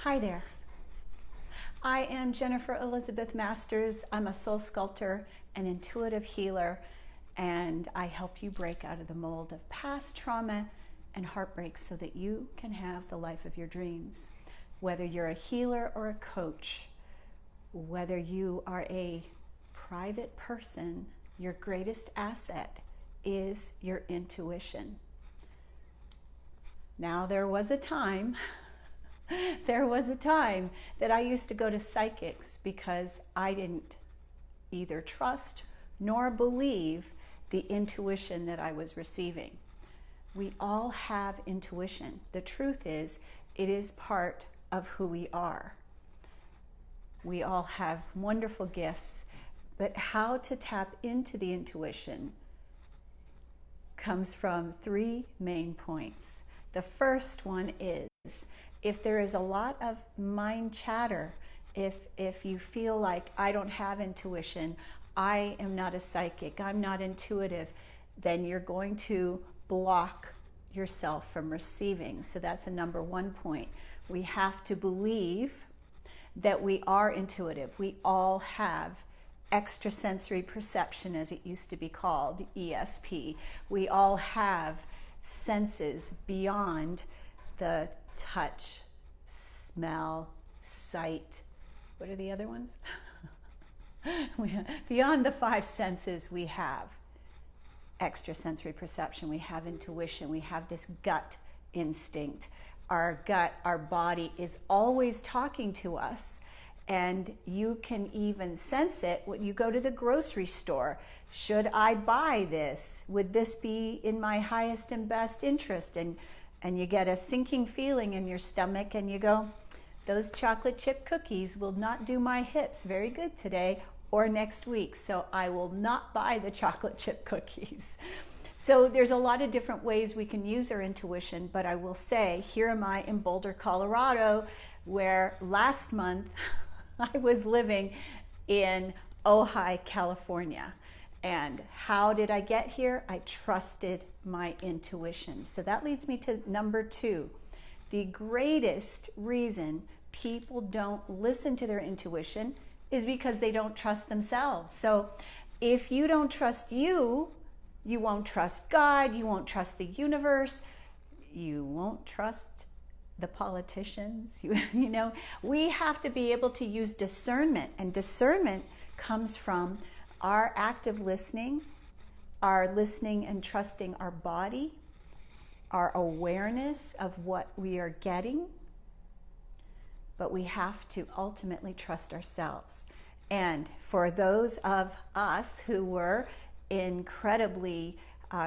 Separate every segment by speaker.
Speaker 1: Hi there. I am Jennifer Elizabeth Masters. I'm a soul sculptor and intuitive healer, and I help you break out of the mold of past trauma and heartbreak so that you can have the life of your dreams. Whether you're a healer or a coach, whether you are a private person, your greatest asset is your intuition. Now, there was a time that I used to go to psychics because I didn't either trust nor believe the intuition that I was receiving. We all have intuition. The truth is, it is part of who we are. We all have wonderful gifts, but how to tap into the intuition comes from three main points. The first one is, if there is a lot of mind chatter, if you feel like I don't have intuition, I am not a psychic, I'm not intuitive, then you're going to block yourself from receiving. So that's the number one point. We have to believe that we are intuitive. We all have extrasensory perception, as it used to be called, ESP. We all have senses beyond the touch, smell, sight. What are the other ones? Beyond the five senses, we have extrasensory perception, we have intuition, we have this gut instinct. Our gut, our body is always talking to us, and you can even sense it when you go to the grocery store. Should I buy this? Would this be in my highest and best interest? And you get a sinking feeling in your stomach and you go, those chocolate chip cookies will not do my hips very good today or next week, so I will not buy the chocolate chip cookies. So there's a lot of different ways we can use our intuition, but I will say, here am I in Boulder, Colorado, where last month I was living in Ojai, California. And how did I get here? I trusted my intuition. So that leads me to number two. The greatest reason people don't listen to their intuition is because they don't trust themselves. So if you don't trust you, you won't trust God, you won't trust the universe, you won't trust the politicians. You know, we have to be able to use discernment, and discernment comes from our active listening, our listening and trusting our body, our awareness of what we are getting, but we have to ultimately trust ourselves. And for those of us who were incredibly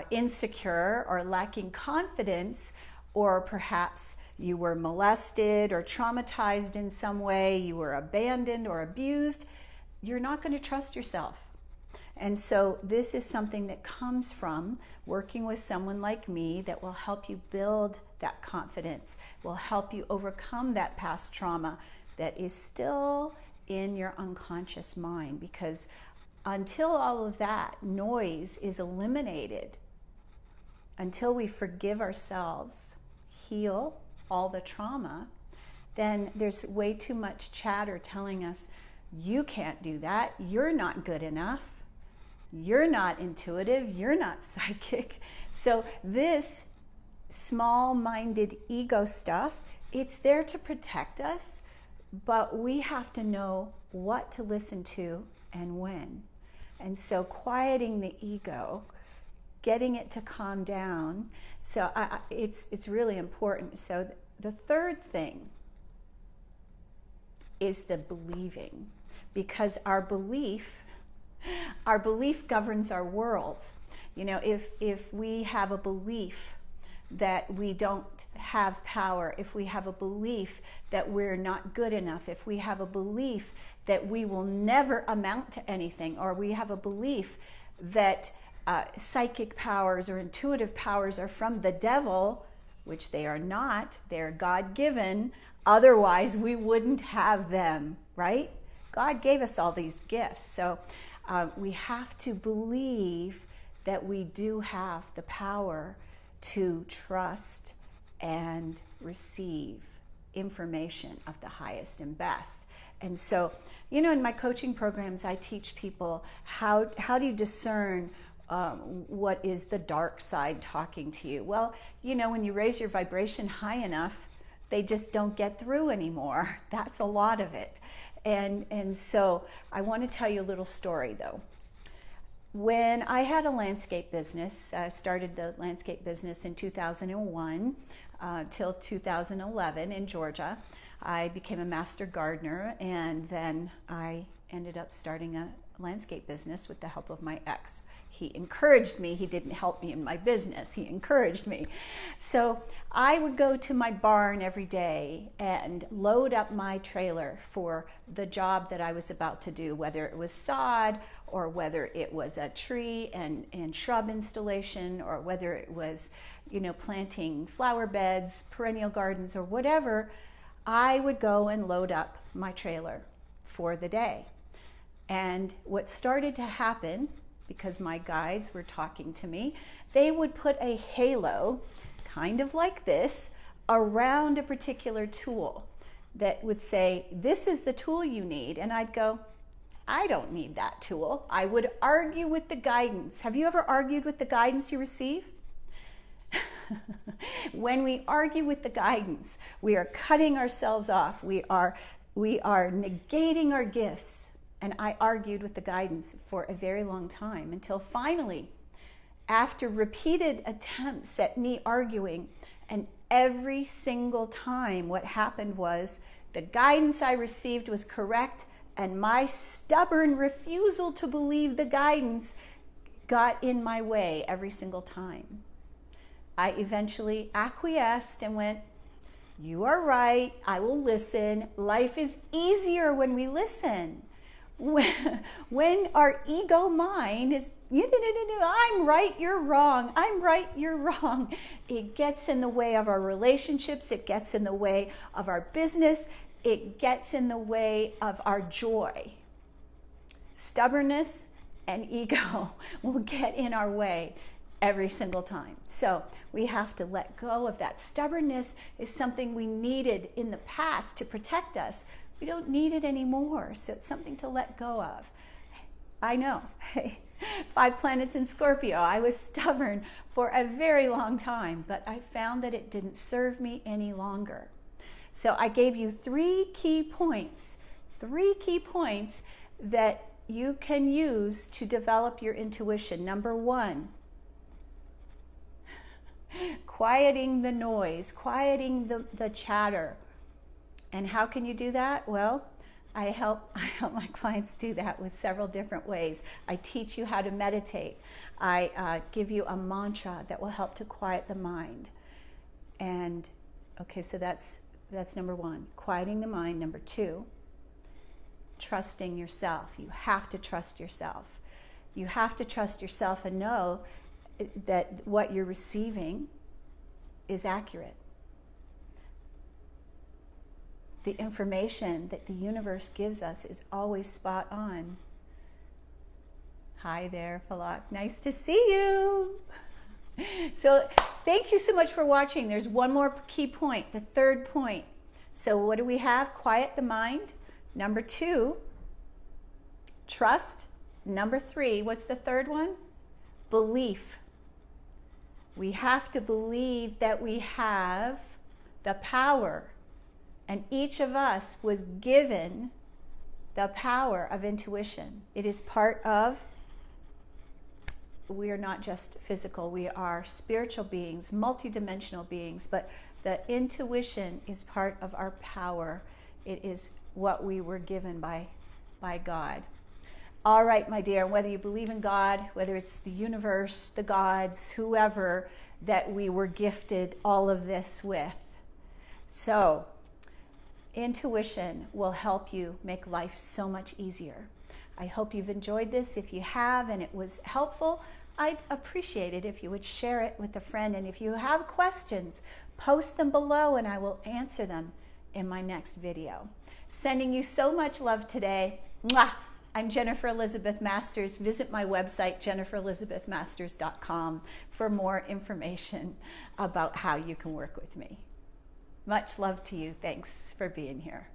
Speaker 1: insecure or lacking confidence, or perhaps you were molested or traumatized in some way, you were abandoned or abused, you're not going to trust yourself. And so this is something that comes from working with someone like me that will help you build that confidence, will help you overcome that past trauma that is still in your unconscious mind. Because until all of that noise is eliminated, until we forgive ourselves, heal all the trauma, then there's way too much chatter telling us, you can't do that, you're not good enough, you're not intuitive, you're not psychic. So this small-minded ego stuff, it's there to protect us, but we have to know what to listen to and when. And so quieting the ego, getting it to calm down, so it's really important. So the third thing is the believing, because our belief governs our worlds. You know, if we have a belief that we don't have power, if we have a belief that we're not good enough, if we have a belief that we will never amount to anything, or we have a belief that psychic powers or intuitive powers are from the devil, which they are not, they're God-given, otherwise we wouldn't have them, right? God gave us all these gifts. So we have to believe that we do have the power to trust and receive information of the highest and best. And so, you know, in my coaching programs, I teach people how do you discern what is the dark side talking to you. Well, you know, when you raise your vibration high enough, they just don't get through anymore. That's a lot of it. And so I want to tell you a little story though. When I had a landscape business, I started the landscape business in 2001 till 2011 in Georgia. I became a master gardener, and then I ended up starting a landscape business with the help of my ex. He encouraged me. He didn't help me in my business. He encouraged me. So I would go to my barn every day and load up my trailer for the job that I was about to do, whether it was sod or whether it was a tree and shrub installation, or whether it was, you know, planting flower beds, perennial gardens, or whatever. I would go and load up my trailer for the day. And what started to happen, because my guides were talking to me, they would put a halo, kind of like this, around a particular tool that would say, this is the tool you need. And I'd go, I don't need that tool. I would argue with the guidance. Have you ever argued with the guidance you receive? When we argue with the guidance, we are cutting ourselves off. We are negating our gifts. And I argued with the guidance for a very long time, until finally, after repeated attempts at me arguing, and every single time what happened was the guidance I received was correct, and my stubborn refusal to believe the guidance got in my way every single time. I eventually acquiesced and went, you are right, I will listen. Life is easier when we listen. When our ego mind is, I'm right, you're wrong, I'm right, you're wrong, it gets in the way of our relationships, it gets in the way of our business, it gets in the way of our joy. Stubbornness and ego will get in our way every single time. So we have to let go of that. Stubbornness is something we needed in the past to protect us. We don't need it anymore, so it's something to let go of. I know. Hey, 5 planets in Scorpio. I was stubborn for a very long time, but I found that it didn't serve me any longer. So I gave you 3 key points that you can use to develop your intuition. Number 1, quieting the noise, quieting the chatter. And how can you do that? Well, I help my clients do that with several different ways. I teach you how to meditate. I give you a mantra that will help to quiet the mind. And okay, so that's number 1, quieting the mind. Number 2, trusting yourself. You have to trust yourself. You have to trust yourself and know that what you're receiving is accurate. The information that the universe gives us is always spot on. Hi there, Falak. Nice to see you. So thank you so much for watching. There's one more key point, the 3rd point. So what do we have? Quiet the mind. Number 2, trust. Number 3, what's the 3rd one? Belief. We have to believe that we have the power. And each of us was given the power of intuition. It is part of, we are not just physical, we are spiritual beings, multidimensional beings, but the intuition is part of our power. It is what we were given by God. All right, my dear, whether you believe in God, whether it's the universe, the gods, whoever that we were gifted all of this with. So, intuition will help you make life so much easier. I hope you've enjoyed this. If you have and it was helpful, I'd appreciate it if you would share it with a friend. And if you have questions, post them below and I will answer them in my next video. Sending you so much love today. Mwah! I'm Jennifer Elizabeth Masters. Visit my website, jenniferelizabethmasters.com, for more information about how you can work with me. Much love to you. Thanks for being here.